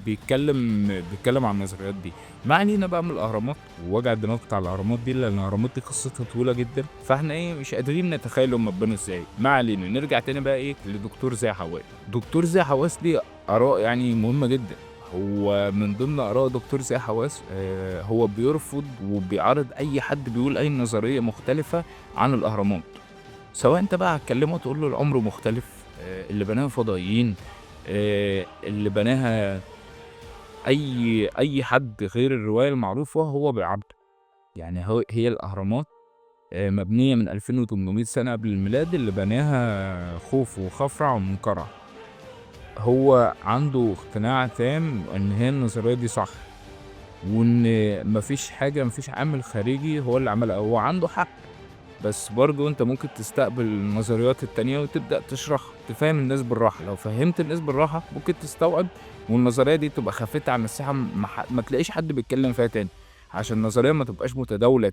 بيتكلم عن النظريات دي. ما علينا بقى من الأهرامات ووجع الدماغ بتاع الأهرامات دي، لأن الأهرامات دي قصتها طويلة جدًا، فإحنا مش قادرين نتخيل هُم اتبنوا إزاي. ما علينا، نرجع تاني بقى لدكتور زكي حواس. دكتور زكي حواس ليه آراء مهمة جدًا. هو من ضمن آراء دكتور زكي حواس هو بيرفض وبيعارض أي حد بيقول أي نظرية مختلفة عن الأهرامات. سواء أنت بقى هتكلمه تقول له العمر مختلف، اللي بناها فضائيين، اللي بناها أي حد غير الرواية المعروفة هو بيعارضه. هي الأهرامات مبنية من 2800 سنة قبل الميلاد، اللي بناها خوفو وخفرع ومنقرع. هو عنده اقتناع تام إن هي النظرية دي صح، وإن ما فيش عامل خارجي هو اللي عملها. هو عنده حق، بس برضه أنت ممكن تستقبل النظريات التانية وتبدأ تشرحها، تفهم الناس بالراحة. لو فهمت الناس بالراحة ممكن تستوعب، والنظرية دي تبقى خفتة عن الساحة، ما تلاقيش حد بيتكلم فيها تاني، عشان النظرية ما تبقاش متداولة